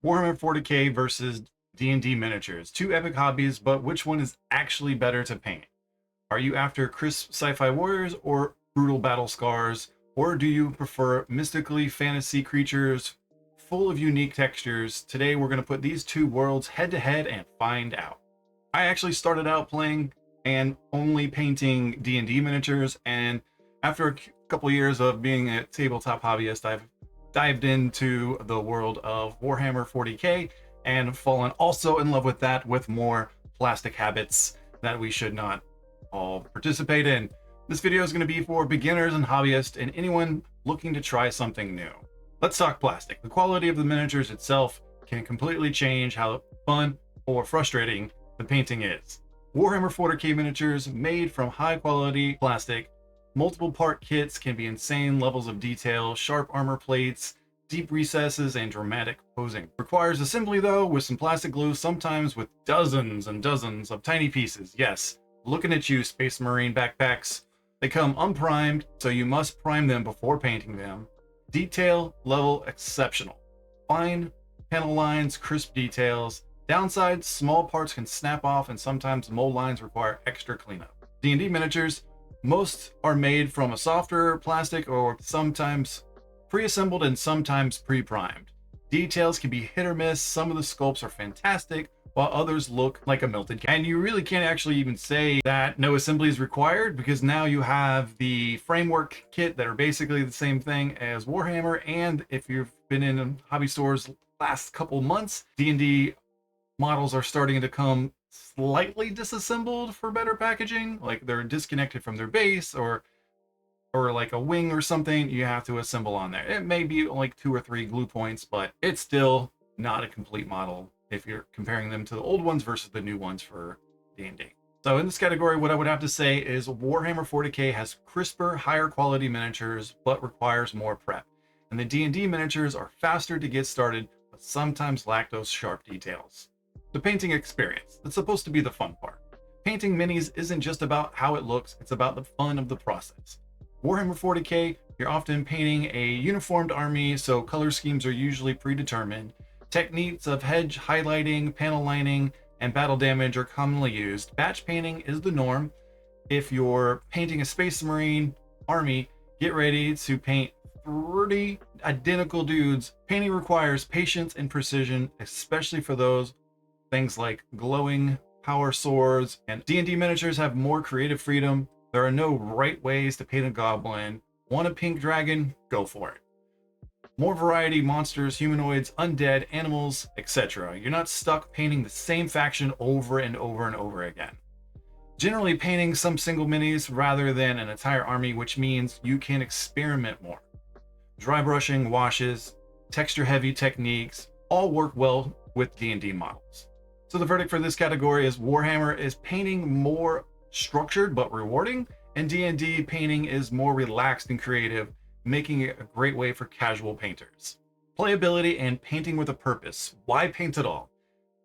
Warhammer 40K versus D&D miniatures. Two epic hobbies, but which one is actually better to paint? Are you after crisp sci-fi warriors or brutal battle scars? Or do you prefer mystically fantasy creatures full of unique textures? Today we're going to put these two worlds head to head and find out. I actually started out playing and only painting D&D miniatures, and after a couple years of being a tabletop hobbyist, I've dived into the world of Warhammer 40K and fallen also in love with that, with more plastic habits that we should not all participate in. This video is going to be for beginners and hobbyists and anyone looking to try something new. Let's talk plastic. The quality of the miniatures itself can completely change how fun or frustrating the painting is. Warhammer 40K miniatures made from high quality plastic. Multiple part kits can be insane levels of detail, sharp armor plates, deep recesses, and dramatic posing. Requires assembly though, with some plastic glue, sometimes with dozens and dozens of tiny pieces. Yes, looking at you, Space Marine backpacks. They come unprimed, so you must prime them before painting them. Detail level exceptional. Fine panel lines, crisp details. Downsides, small parts can snap off and sometimes mold lines require extra cleanup. D&D miniatures, most are made from a softer plastic or sometimes pre-assembled and sometimes pre-primed. Details can be hit or miss. Some of the sculpts are fantastic, while others look like a melted can. And you really can't actually even say that no assembly is required, because now you have the framework kit that are basically the same thing as Warhammer. And if you've been in hobby stores last couple months, D&D models are starting to come slightly disassembled for better packaging, like they're disconnected from their base or like a wing or something you have to assemble on there. It may be like 2 or 3 glue points, but it's still not a complete model if you're comparing them to the old ones versus the new ones for D&D. So in this category, what I would have to say is Warhammer 40K has crisper, higher quality miniatures, but requires more prep. And the D&D miniatures are faster to get started, but sometimes lack those sharp details. The painting experience. That's supposed to be the fun part. Painting minis isn't just about how it looks, it's about the fun of the process. Warhammer 40K, you're often painting a uniformed army, so color schemes are usually predetermined. Techniques of hedge highlighting, panel lining, and battle damage are commonly used. Batch painting is the norm. If you're painting a Space Marine army, get ready to paint 30 identical dudes. Painting requires patience and precision, especially for those things like glowing power swords, and D&D miniatures have more creative freedom. There are no right ways to paint a goblin. Want a pink dragon? Go for it. More variety, monsters, humanoids, undead, animals, etc. You're not stuck painting the same faction over and over and over again. Generally painting some single minis rather than an entire army, which means you can experiment more. Dry brushing, washes, texture heavy techniques all work well with D&D models. So the verdict for this category is Warhammer is painting more structured but rewarding, and D&D painting is more relaxed and creative, making it a great way for casual painters. Playability and painting with a purpose. Why paint at all?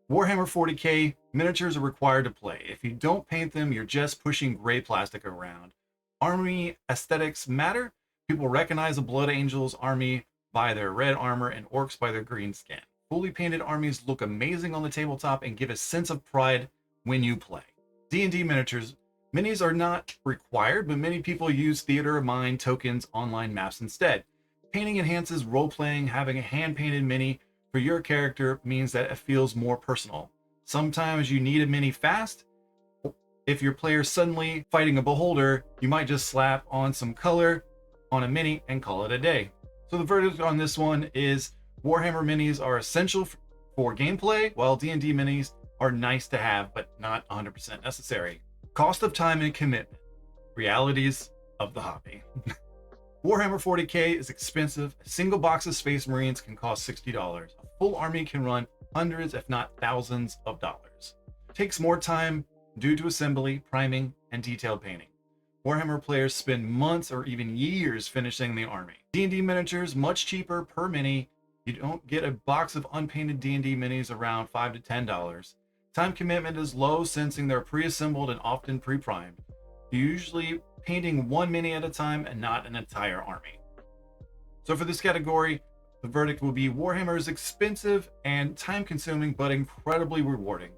Warhammer 40K miniatures are required to play. If you don't paint them, you're just pushing gray plastic around. Army aesthetics matter. People recognize a Blood Angels army by their red armor and orcs by their green skin. Fully painted armies look amazing on the tabletop and give a sense of pride when you play. D&D miniatures. Minis are not required, but many people use theater of mind tokens, online maps instead. Painting enhances role-playing. Having a hand-painted mini for your character means that it feels more personal. Sometimes you need a mini fast. If your player's suddenly fighting a beholder, you might just slap on some color on a mini and call it a day. So the verdict on this one is Warhammer minis are essential for gameplay, while D&D minis are nice to have, but not 100% necessary. Cost of time and commitment. Realities of the hobby. Warhammer 40K is expensive. A single box of Space Marines can cost $60. A full army can run hundreds, if not thousands of dollars. Takes more time due to assembly, priming, and detailed painting. Warhammer players spend months or even years finishing the army. D&D miniatures, much cheaper per mini. You don't get a box of unpainted D&D minis around $5 to $10. Time commitment is low, sensing they're pre-assembled and often pre-primed. You're usually painting one mini at a time and not an entire army. So for this category, The verdict will be Warhammer is expensive and time-consuming, but incredibly rewarding.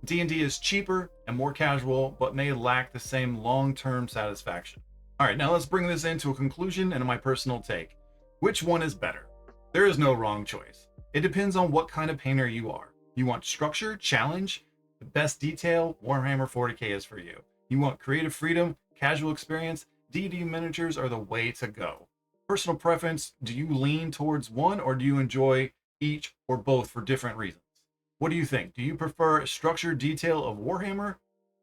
D&D is cheaper and more casual, but may lack the same long-term satisfaction. All right, now let's bring this into a conclusion and my personal take. Which one is better? There is no wrong choice. It depends on what kind of painter you are. You want structure, challenge, the best detail, Warhammer 40K is for you. You want creative freedom, casual experience, D&D miniatures are the way to go. Personal preference, do you lean towards one or do you enjoy each or both for different reasons? What do you think? Do you prefer structure detail of Warhammer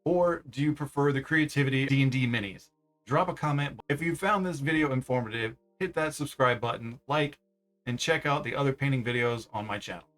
or do you prefer the creativity of D&D minis? Drop a comment. If you found this video informative, hit that subscribe button, like, and check out the other painting videos on my channel.